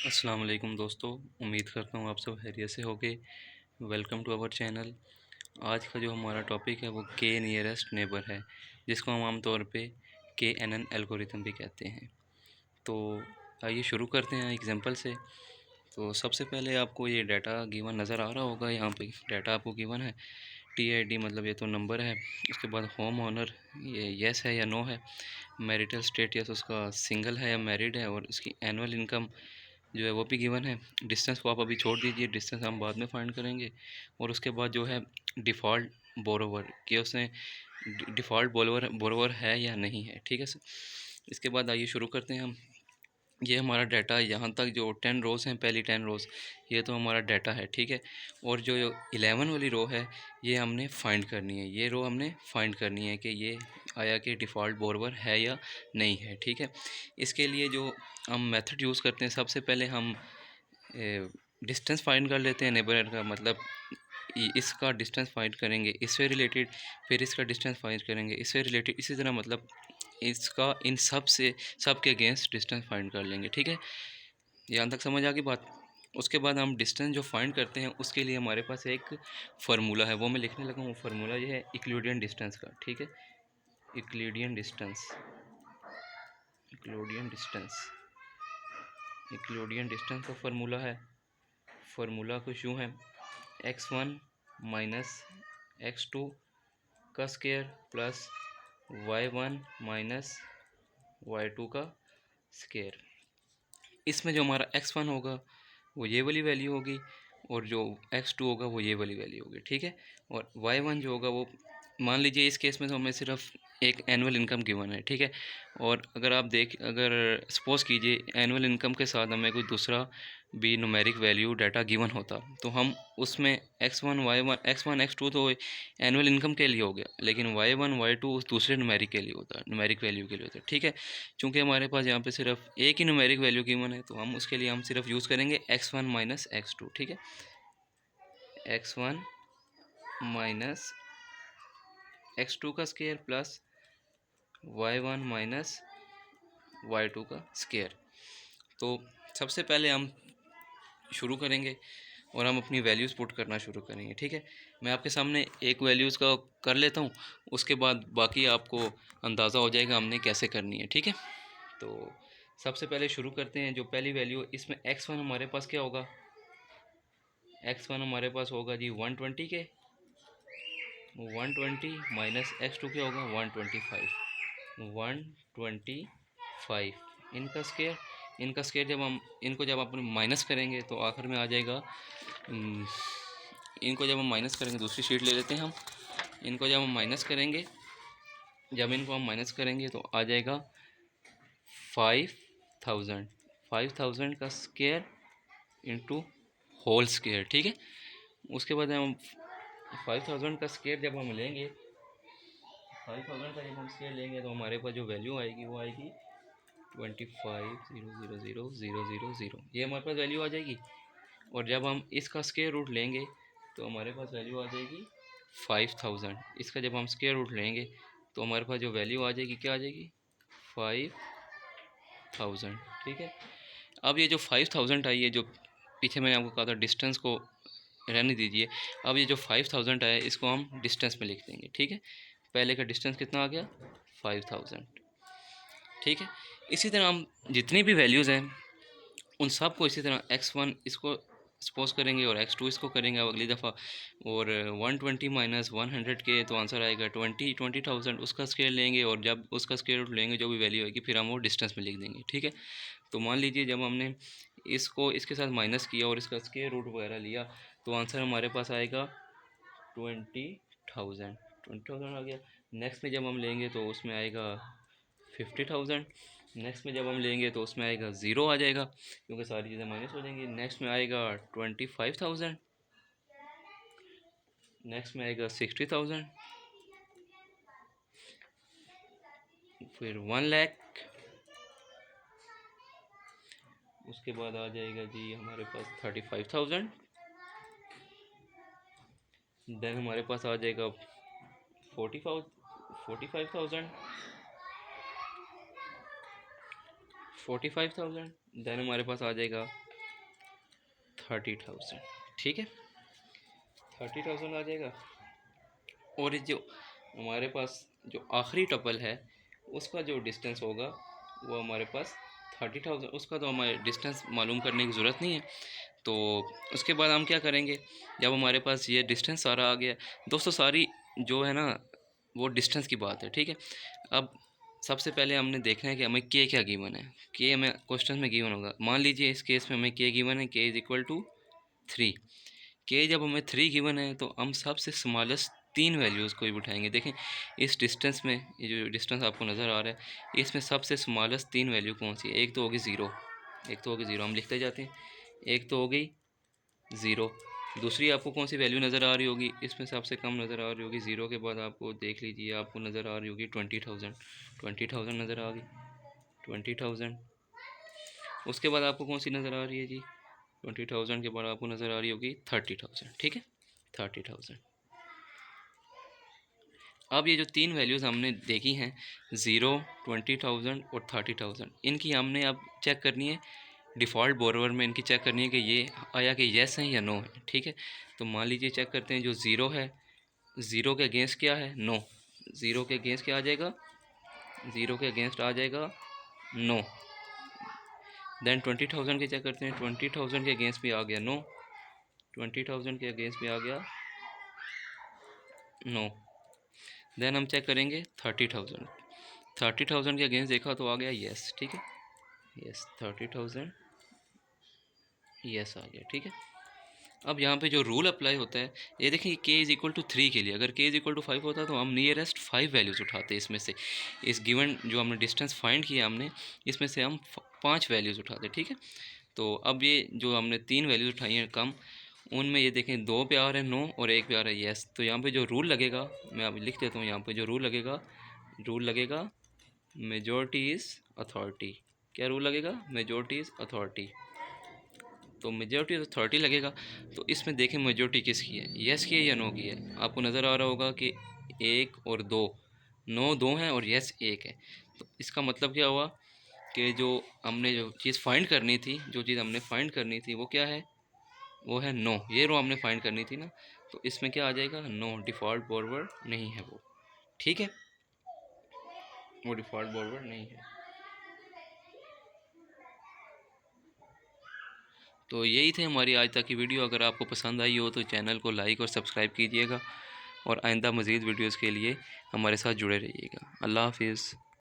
अस्सलाम वालेकुम दोस्तों। उम्मीद करता हूँ आप सब खैरियत से होगे। Welcome to our channel. आज का जो हमारा टॉपिक है वो के नियरेस्ट नेबर है, जिसको हम आम तौर पे KNN एल्गोरिथम भी कहते हैं। तो आइए शुरू करते हैं एग्जांपल से। तो सबसे पहले आपको ये डाटा गिवन नज़र आ रहा होगा। यहाँ पे डाटा आपको गिवन है। TID मतलब ये तो नंबर है। उसके बाद होम ऑनर ये येस है या नो है। मैरिटल स्टेट यस उसका सिंगल है या मैरिड है, और उसकी एनुअल इनकम जो है वो भी गिवन है। डिस्टेंस को आप अभी छोड़ दीजिए, डिस्टेंस हम बाद में फाइंड करेंगे। और उसके बाद जो है डिफ़ॉल्ट बोरोवर कि उसने डिफ़ॉल्ट बोरोवर है या नहीं है। ठीक है सर। इसके बाद आइए शुरू करते हैं हम। ये हमारा डाटा यहाँ तक जो 10 रोज़ हैं, पहली 10 रोज़ ये तो हमारा डाटा है। ठीक है। और जो 11 वाली रो है ये हमने फाइंड करनी है। ये रो हमने फाइंड करनी है कि ये आया कि डिफ़ॉल्ट बोरोवर है या नहीं है। ठीक है। इसके लिए जो हम मेथड यूज़ करते हैं, सबसे पहले हम डिस्टेंस फाइंड कर लेते हैं नेबरहुड का। मतलब इसका डिस्टेंस फाइंड करेंगे इससे रिलेटेड, फिर इसका डिस्टेंस फाइंड करेंगे इससे रिलेटेड, इसी तरह मतलब इसका इन सब के अगेंस्ट डिस्टेंस फाइंड कर लेंगे। ठीक है। यहाँ तक समझ आ गई बात। उसके बाद हम डिस्टेंस जो फाइंड करते हैं उसके लिए हमारे पास एक फार्मूला है, वो मैं लिखने लगा हूँ। फार्मूला ये है यूक्लिडियन डिस्टेंस का। ठीक है। Euclidean distance Euclidean distance Euclidean distance का फार्मूला है। फार्मूला कुछ यूँ है, x1 माइनस x2 का square plus y1 minus y2 का स्केयर। इसमें जो हमारा x1 होगा वो ये वाली वैल्यू होगी, और जो x2 होगा वो ये वाली वैल्यू होगी। ठीक है। और y1 जो होगा वो, मान लीजिए इस केस में तो हमें सिर्फ एक एनुअल इनकम गिवन है। ठीक है। और अगर सपोज़ कीजिए एनुअल इनकम के साथ हमें कोई दूसरा भी न्यूमेरिक वैल्यू डाटा गिवन होता, तो हम उसमें x1 x2 तो एनुअल इनकम के लिए हो गया, लेकिन y1 y2 उस दूसरे न्यूमेरिक के लिए होता है, न्यूमेरिक वैल्यू के लिए होता है। ठीक है। चूँकि हमारे पास यहाँ पे सिर्फ एक ही न्यूमेरिक वैल्यू गिवन है, तो हम उसके लिए हम सिर्फ यूज़ करेंगे x1 माइनस x2। ठीक है। x1 माइनस x2 का square plus y1 minus y2 का स्केयर। तो सबसे पहले हम शुरू करेंगे और हम अपनी वैल्यूज़ पुट करना शुरू करेंगे। ठीक है। मैं आपके सामने एक वैल्यूज़ का कर लेता हूँ, उसके बाद बाकी आपको अंदाज़ा हो जाएगा हमने कैसे करनी है। ठीक है। तो सबसे पहले शुरू करते हैं। जो पहली वैल्यू इसमें x1 हमारे पास क्या होगा, x1 हमारे पास होगा जी 120 के 120 माइनस x2 क्या होगा 125 इनका स्केयर जब अपन माइनस करेंगे तो आखिर में आ जाएगा। इनको जब हम माइनस करेंगे, दूसरी शीट ले लेते हैं हम। इनको जब हम माइनस करेंगे तो आ जाएगा 5000 का स्केयर इंटू होल स्केयर। ठीक है। उसके बाद हम 5000 का स्केयर जब हम लेंगे 5000 का जब हम स्केयर लेंगे तो हमारे पास जो वैल्यू आएगी वो आएगी 25,000,000। ये हमारे पास वैल्यू आ जाएगी। और जब हम इसका स्केयर रूट लेंगे तो हमारे पास वैल्यू आ जाएगी 5000। इसका जब हम स्केयर रूट लेंगे तो हमारे पास जो वैल्यू आ जाएगी क्या आ जाएगी 5000। ठीक है। अब ये जो 5000 आई है, जो पीछे मैंने आपको कहा था डिस्टेंस को रहने दीजिए। अब ये जो 5000 आया इसको हम डिस्टेंस में लिख देंगे। ठीक है। पहले का डिस्टेंस कितना आ गया 5000। ठीक है। इसी तरह हम जितनी भी वैल्यूज़ हैं उन सब को इसी तरह x1 इसको सपोज करेंगे और x2 इसको करेंगे अब अगली दफ़ा। और 120 माइनस 100 के तो आंसर आएगा 20,000। उसका स्केयर लेंगे और जब उसका स्केयर रूट लेंगे जो भी वैल्यू आएगी फिर हम वो डिस्टेंस में लिख देंगे। ठीक है। तो मान लीजिए जब हमने इसको इसके साथ माइनस किया और इसका स्केयर रूट वगैरह लिया तो आंसर हमारे पास आएगा 20,000 आ गया। नेक्स्ट में जब हम लेंगे तो उसमें आएगा 50,000। नेक्स्ट में जब हम लेंगे तो उसमें आएगा ज़ीरो आ जाएगा क्योंकि सारी चीज़ें माइनस हो जाएंगी। नेक्स्ट में आएगा 25,000। नेक्स्ट में आएगा 60,000, फिर 1,00,000। उसके बाद आ जाएगा जी हमारे पास 35,000। देन हमारे पास आ जाएगा 45,000। 45,000। देन हमारे पास आ जाएगा 30,000। ठीक है, 30,000 आ जाएगा। और जो हमारे पास जो आखिरी टपल है उसका जो डिस्टेंस होगा वो हमारे पास 30,000, उसका तो हमारे डिस्टेंस मालूम करने की ज़रूरत नहीं है। तो उसके बाद हम क्या करेंगे, जब हमारे पास ये डिस्टेंस सारा आ गया दोस्तों, सारी जो है ना वो डिस्टेंस की बात है। ठीक है, अब सबसे पहले हमने देखना है कि हमें के क्या गिवन है। के हमें क्वेश्चन में गिवन होगा, मान लीजिए इस केस में हमें के गिवन है, के इज़ इक्वल टू 3। के जब हमें 3 गिवन है तो हम सबसे स्मॉलेस्ट 3 वैल्यूज़ को ही उठाएंगे। देखें इस डिस्टेंस में, ये जो डिस्टेंस आपको नज़र आ रहा है इसमें सबसे स्मॉलेस्ट 3 वैल्यू कौन सी है? एक तो होगी ज़ीरो, एक तो होगी ज़ीरो, हम लिखते जाते हैं। एक तो हो गई ज़ीरो, दूसरी आपको कौन सी वैल्यू नज़र आ रही होगी? इसमें सबसे कम नज़र आ रही होगी ज़ीरो के बाद, आपको देख लीजिए आपको नज़र आ रही होगी 20,000। 20,000 नज़र आ गई, 20,000। उसके बाद आपको कौन सी नज़र आ रही है जी? 20,000 के बाद आपको नज़र आ रही होगी 30,000। ठीक है, 30,000। अब ये जो 3 वैल्यूज़ हमने देखी हैं, 0, 20,000 और 30,000, इनकी हमने अब चेक करनी है डिफ़ॉल्ट बोरोवर में, इनकी चेक करनी है कि ये आया कि येस है या नो है। ठीक है, तो मान लीजिए चेक करते हैं, जो ज़ीरो है, ज़ीरो के अगेंस्ट क्या है? नो। ज़ीरो के अगेंस्ट क्या आ जाएगा? ज़ीरो के अगेंस्ट आ जाएगा नो। देन 20,000 के चेक करते हैं, 20,000 के अगेंस्ट भी आ गया नो, 20,000 के अगेंस्ट भी आ गया नो। देन हम चेक करेंगे 30,000, 30,000 के अगेंस्ट देखा तो आ गया येस। ठीक है, येस, 30,000 येस आ गया। ठीक है, अब यहाँ पे जो रूल अप्लाई होता है, ये देखिए के इज़ इक्वल टू 3 के लिए, अगर के इज़ इक्वल टू 5 होता तो हम नियरेस्ट 5 वैल्यूज़ उठाते इसमें से। इस गिवन जो हमने डिस्टेंस फाइंड किया हमने, इसमें से हम 5 वैल्यूज़ उठाते। ठीक है, तो अब ये जो हमने 3 वैल्यूज़ उठाई हैं कम, उनमें ये देखें 2 पे आ रहे हैं नो और 1 पे आ रहा है येस। तो यहाँ पे जो रूल लगेगा, मैं अभी लिख देता हूँ, यहाँ पे जो रूल लगेगा मेजॉरिटी इज़ अथॉरिटी। क्या रूल लगेगा? Majority is authority. तो मेजॉरिटी अथॉरिटी लगेगा, तो इसमें देखें मेजॉरिटी किसकी है, येस की है या नो की है? आपको नज़र आ रहा होगा कि 1 और 2, नो 2 हैं और येस 1 है। तो इसका मतलब क्या हुआ कि जो हमने जो चीज़ फाइंड करनी थी, वो क्या है? वो है नो। ये रो हमने फाइंड करनी थी ना, तो इसमें क्या आ जाएगा? नो, डिफ़ॉल्ट बोरोवर नहीं है वो। ठीक है, वो डिफ़ॉल्ट बोरोवर नहीं है। तो यही थे हमारी आज तक की वीडियो। अगर आपको पसंद आई हो तो चैनल को लाइक और सब्सक्राइब कीजिएगा, और आइंदा मज़ीद वीडियोज़ के लिए हमारे साथ जुड़े रहिएगा। अल्लाह हाफिज़।